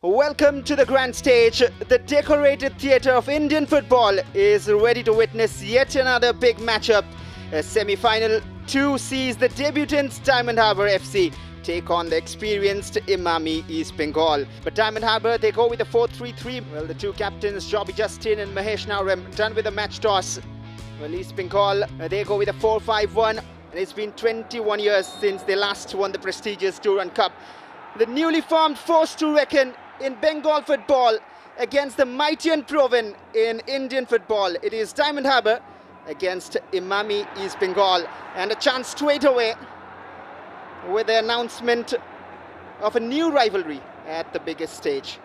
Welcome to the grand stage. The decorated theatre of Indian football is ready to witness yet another big matchup. Semi-final 2 sees the debutants Diamond Harbour FC take on the experienced Emami East Bengal. But Diamond Harbour, they go with a 4-3-3. Well, the two captains, Jobby Justin and Mahesh Naurem, done with a match toss. Well, East Bengal, they go with a 4-5-1. And it's been 21 years since they last won the prestigious Durand Cup. The newly formed force to reckon in Bengal football against the mighty and proven in Indian football. It is Diamond Harbour against Emami East Bengal, and a chance straight away with the announcement of a new rivalry at the biggest stage.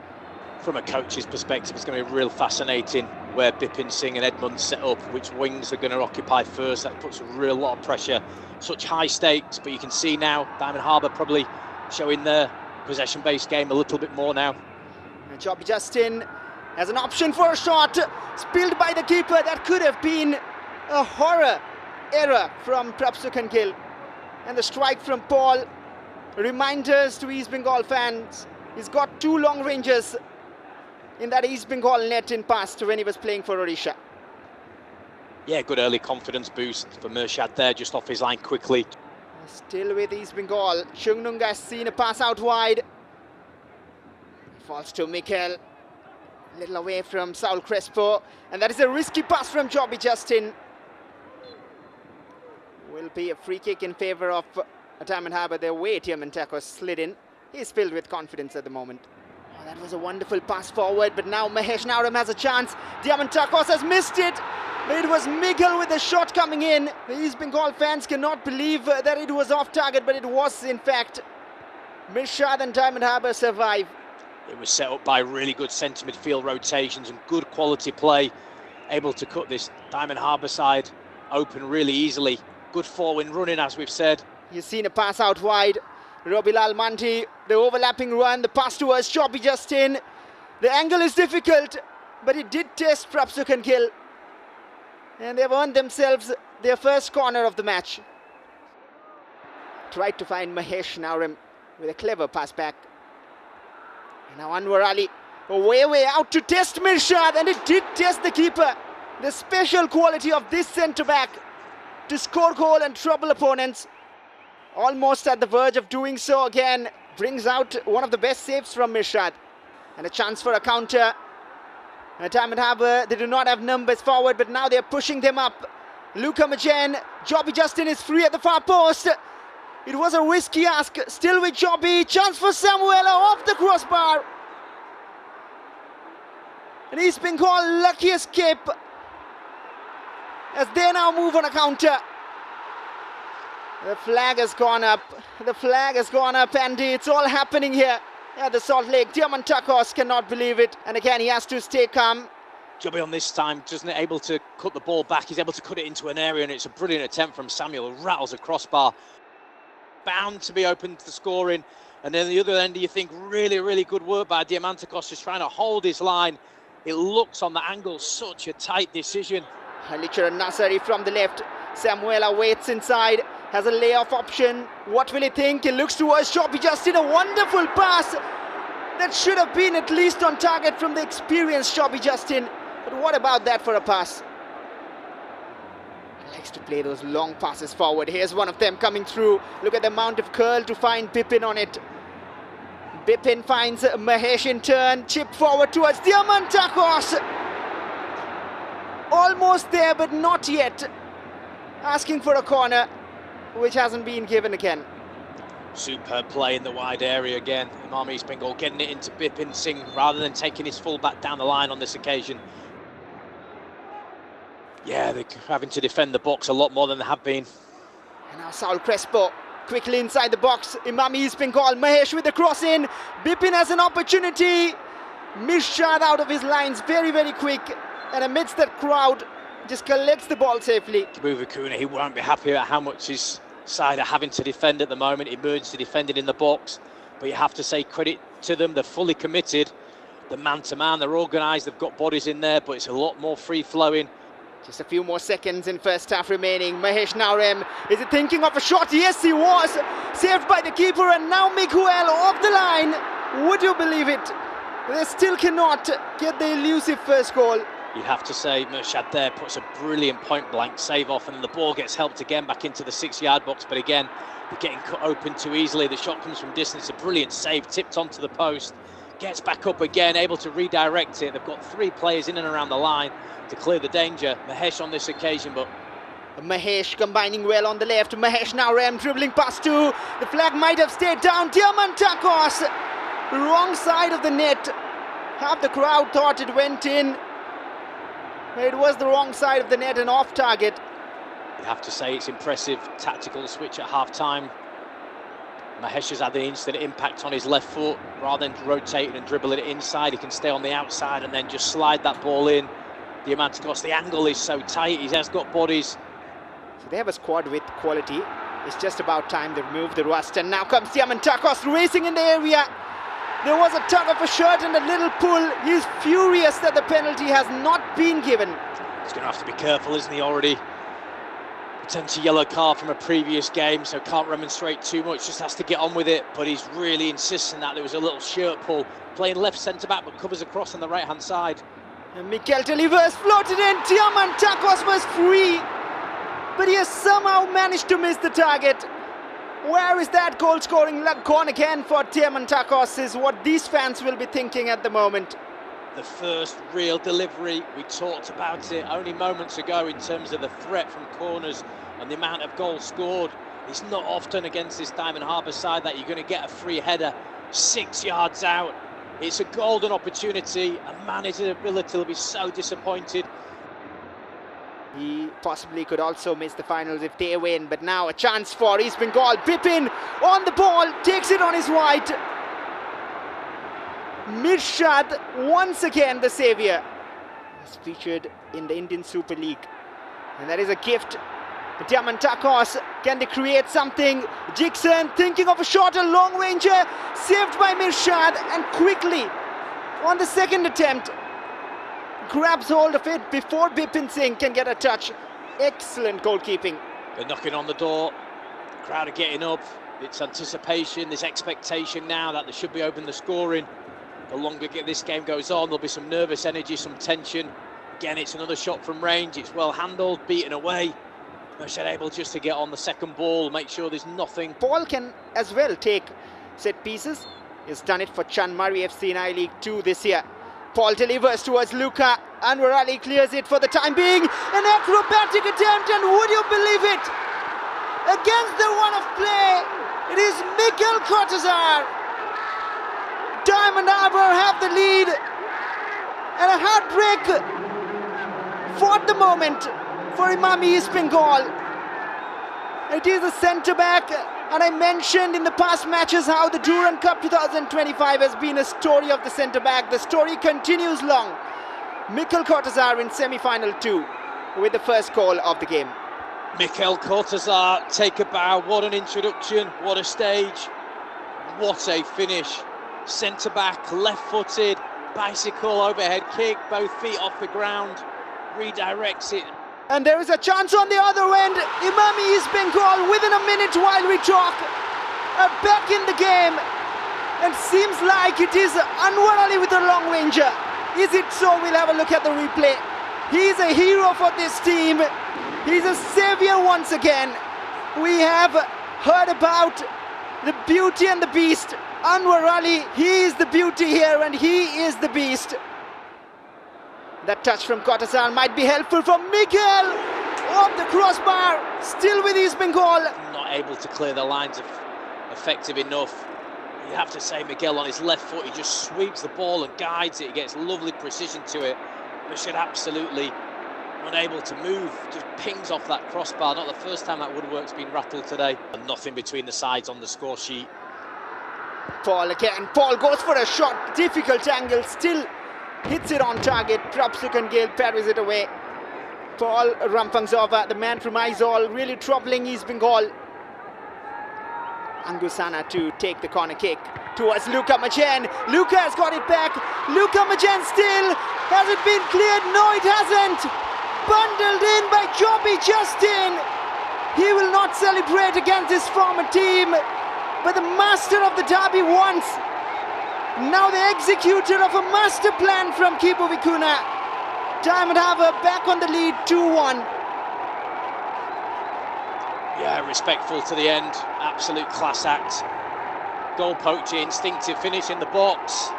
From a coach's perspective, it's going to be real fascinating where Bipin Singh and Edmund set up, which wings are going to occupy first. That puts a real lot of pressure, such high stakes, but you can see now Diamond Harbour probably showing their possession-based game a little bit more now. And Jobby Justin has an option for a shot, spilled by the keeper. That could have been a horror error from Prabhsukhan Gill. And the strike from Paul, reminders to East Bengal fans, he's got two long ranges in that East Bengal net in past when he was playing for Odisha. Yeah, good early confidence boost for Murshad there, just off his line quickly. Still with East Bengal, Chungnung has seen a pass out wide. Falls to Mikel, a little away from Saul Crespo, and that is a risky pass from Jobby Justin. Will be a free kick in favour of Diamond Harbour. Their way Diamantakos slid in. He's filled with confidence at the moment. Oh, that was a wonderful pass forward, but now Mahesh Naurem has a chance. Diamantakos has missed it. It was Miguel with the shot coming in. The East Bengal fans cannot believe that it was off target, but it was in fact. Mishad and Diamond Harbour survive. It was set up by really good centre midfield rotations and good quality play, able to cut this Diamond Harbour side open really easily. Good forward running, as we've said. You've seen a pass out wide. Robilal Manti, the overlapping run, the pass towards Jobby Justin. The angle is difficult, but it did test Prabhsukhan Gill. And they've earned themselves their first corner of the match. Tried to find Mahesh Naurem with a clever pass back. And now Anwar Ali, way out to test Mirshad, and it did test the keeper. The special quality of this centre-back to score goal and trouble opponents. Almost at the verge of doing so again. Brings out one of the best saves from Mirshad. And a chance for a counter. Diamond Harbour, they do not have numbers forward, but now they're pushing them up. Luka Majen, Jobby Justin is free at the far post. It was a risky ask, still with Jobby. Chance for Samuela off the crossbar. And East Bengal, lucky escape as they now move on a counter. The flag has gone up. The flag has gone up, Andy. It's all happening here at the Salt Lake. Diamantakos cannot believe it. And again, he has to stay calm. Jobby on this time doesn't able to cut the ball back. He's able to cut it into an area, and it's a brilliant attempt from Samuel. Rattles a crossbar. Bound to be open to scoring. And then the other end, you think really good work by Diamantakos, just trying to hold his line. It looks on the angle such a tight decision. Halichar Nasari from the left. Samuela waits inside, has a layoff option. What will he think? He looks towards Jobby Justin. A wonderful pass that should have been at least on target from the experienced Jobby Justin. But what about that for a pass? He likes to play those long passes forward. Here's one of them coming through. Look at the amount of curl to find Bipin on it. Bipin finds Mahesh in turn. Chip forward towards Diamantakos. Almost there, but not yet. Asking for a corner, which hasn't been given again. Superb play in the wide area again. Emami East Bengal getting it into Bipin Singh rather than taking his full back down the line on this occasion. Yeah, they're having to defend the box a lot more than they have been. And now Saul Crespo quickly inside the box. Emami East Bengal, Mahesh with the cross in. Bipin has an opportunity. Mishad out of his lines, very quick. And amidst that crowd, just collects the ball safely. Kibu Vikuna, he won't be happy about how much his side are having to defend at the moment. Emergency defending in the box. But you have to say credit to them. They're fully committed. The man-to-man, they're organised. They've got bodies in there, but it's a lot more free-flowing. Just a few more seconds in first half remaining. Mahesh Naurem, is he thinking of a shot? Yes, he was. Saved by the keeper, and now Miguel off the line. Would you believe it? They still cannot get the elusive first goal. You have to say Murshad there puts a brilliant point-blank save off, and the ball gets helped again back into the 6-yard box, but again, they're getting cut open too easily. The shot comes from distance, a brilliant save, tipped onto the post, gets back up again, able to redirect it. They've got 3 players in and around the line to clear the danger. Mahesh on this occasion, but Mahesh combining well on the left. Mahesh now dribbling past 2. The flag might have stayed down. Diamantakos, wrong side of the net. Half the crowd thought it went in. It was the wrong side of the net and off target. You have to say it's impressive tactical switch at half-time. Mahesh has had the instant impact on his left foot. Rather than rotating and dribbling it inside, he can stay on the outside and then just slide that ball in. Diamantakos, the angle is so tight, he has got bodies. So they have a squad with quality. It's just about time they remove the rust. And now comes Diamantakos racing in the area. There was a tug of a shirt and a little pull. He's furious that the penalty has not been given. He's going to have to be careful, isn't he, already? Potential yellow card from a previous game, so can't remonstrate too much, just has to get on with it. But he's really insisting that there was a little shirt pull. Playing left centre-back, but covers across on the right-hand side. And Mikel delivers, floated in. Diamantakos was free, but he has somehow managed to miss the target. Where is that goal scoring luck gone again for Diamantakos is what these fans will be thinking at the moment. The first real delivery, we talked about it only moments ago in terms of the threat from corners and the amount of goals scored. It's not often against this Diamond Harbour side that you're going to get a free header 6 yards out. It's a golden opportunity, and manager ability will be so disappointed. He possibly could also miss the finals if they win, but now a chance for East Bengal. Bipin on the ball, takes it on his right. Murshad, once again the saviour, is featured in the Indian Super League. And that is a gift. Diamantakos, can they create something? Dixon thinking of a shot, a long ranger, saved by Murshad, and quickly on the second attempt grabs hold of it before Bipin Singh can get a touch. Excellent goalkeeping. They're knocking on the door, the crowd are getting up. It's anticipation, there's expectation now that they should be opening the scoring. The longer this game goes on, there'll be some nervous energy, some tension. Again, it's another shot from range, it's well handled, beaten away. Murshad able just to get on the second ball, make sure there's nothing. Paul can as well take set pieces. He's done it for Chand Murray FC in I-League 2 this year. Paul delivers towards Luka. Anwar Ali clears it for the time being. An acrobatic attempt, and would you believe it? Against the run of play, it is Mikel Cortazar. Diamond Harbour have the lead, and a heartbreak for the moment for Imami East Bengal. It is a centre-back, and I mentioned in the past matches how the Durand Cup 2025 has been a story of the centre-back. The story continues long. Mikel Cortazar in semi-final 2 with the first goal of the game. Mikel Cortazar, take a bow, what an introduction, what a stage, what a finish. Centre-back, left-footed, bicycle overhead kick, both feet off the ground, redirects it. And there is a chance on the other end. Imami East Bengal within a minute while we talk are back in the game, and seems like it is Anwar Ali with a long ranger. Is it so? We'll have a look at the replay. He's a hero for this team. He's a saviour once again. We have heard about the beauty and the beast. Anwar Ali, he is the beauty here and he is the beast. That touch from Cortazar might be helpful for Mikel. Off the crossbar, still with East Bengal. Not able to clear the lines effective enough. You have to say Miguel on his left foot, he just sweeps the ball and guides it. He gets lovely precision to it. Murshad absolutely unable to move, just pings off that crossbar. Not the first time that woodwork's been rattled today. And nothing between the sides on the score sheet. Paul again. Paul goes for a shot, difficult angle, still hits it on target. Prabsuk and Gale parries it away. Paul Ramphangzova, the man from Aizawl, really troubling East Bengal. Angusana to take the corner kick towards Luka Majen. Luka has got it back. Luka Majen still. Has it been cleared? No, it hasn't. Bundled in by Joby Justin. He will not celebrate against his former team, but the master of the derby once Now the executor of a master plan from Kibu Vikuna. Diamond Harbour back on the lead, 2-1. Yeah, respectful to the end. Absolute class act. Goal poacher, instinctive finish in the box.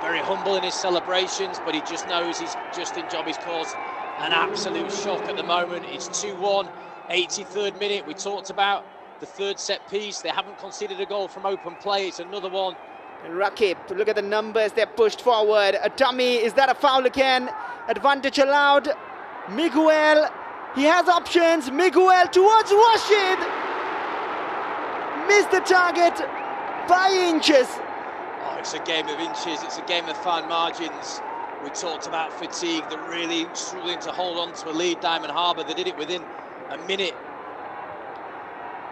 Very humble in his celebrations, but he just knows he's just in Jobby's cause. An absolute shock at the moment. It's 2-1, 83rd minute. We talked about the third set piece. They haven't conceded a goal from open play. It's another one. And Rakip, look at the numbers, they're pushed forward. A dummy, is that a foul again? Advantage allowed. Miguel, he has options. Miguel towards Rashid. Missed the target by inches. Oh, it's a game of inches, it's a game of fine margins. We talked about fatigue, they're really struggling to hold on to a lead, Diamond Harbour. They did it within a minute.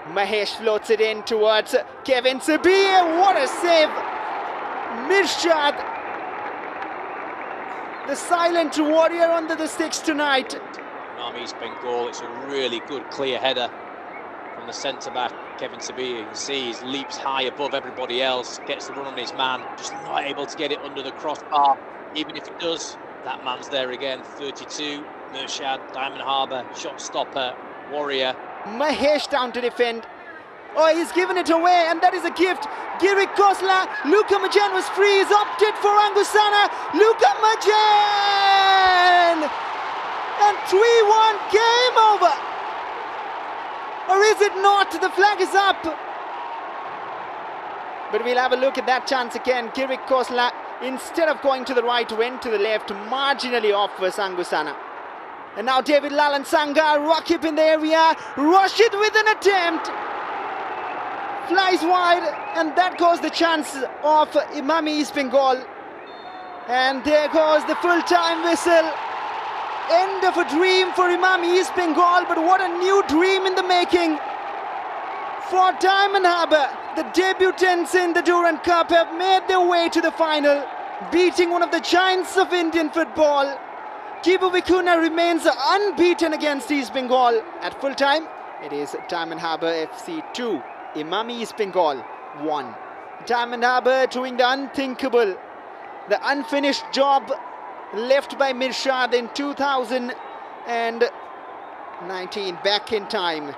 Mahesh floats it in towards Kevin Sabir. What a save! Mirshad, the silent warrior under the sticks tonight. Imam East Bengal, it's a really good clear header from the centre-back, Kevin Sabir. You can see he leaps high above everybody else, gets the run on his man, just not able to get it under the crossbar. Even if he does, that man's there again. 32, Mirshad, Diamond Harbour, shot stopper, warrior. Mahesh down to defend. Oh, he's given it away, and that is a gift. Girick Khosla, Luka Majan was free, he's opted for Angusana. Luka Majan! And 3-1, game over. Or is it not? The flag is up. But we'll have a look at that chance again. Girick Khosla, instead of going to the right, went to the left, marginally off for Sangusana. And now David Lalan Sangar, Rakip in the area. Rashid with an attempt. Flies wide, and that goes the chance of Imam East Bengal. And there goes the full-time whistle. End of a dream for Imam East Bengal, but what a new dream in the making for Diamond Harbour. The debutants in the Durand Cup have made their way to the final, beating one of the giants of Indian football. Kibu Vikuna remains unbeaten against East Bengal. At full time, it is Diamond Harbour FC 2, Imam East Bengal 1. Diamond Harbour doing the unthinkable, the unfinished job left by Mirshad in 2019, back in time.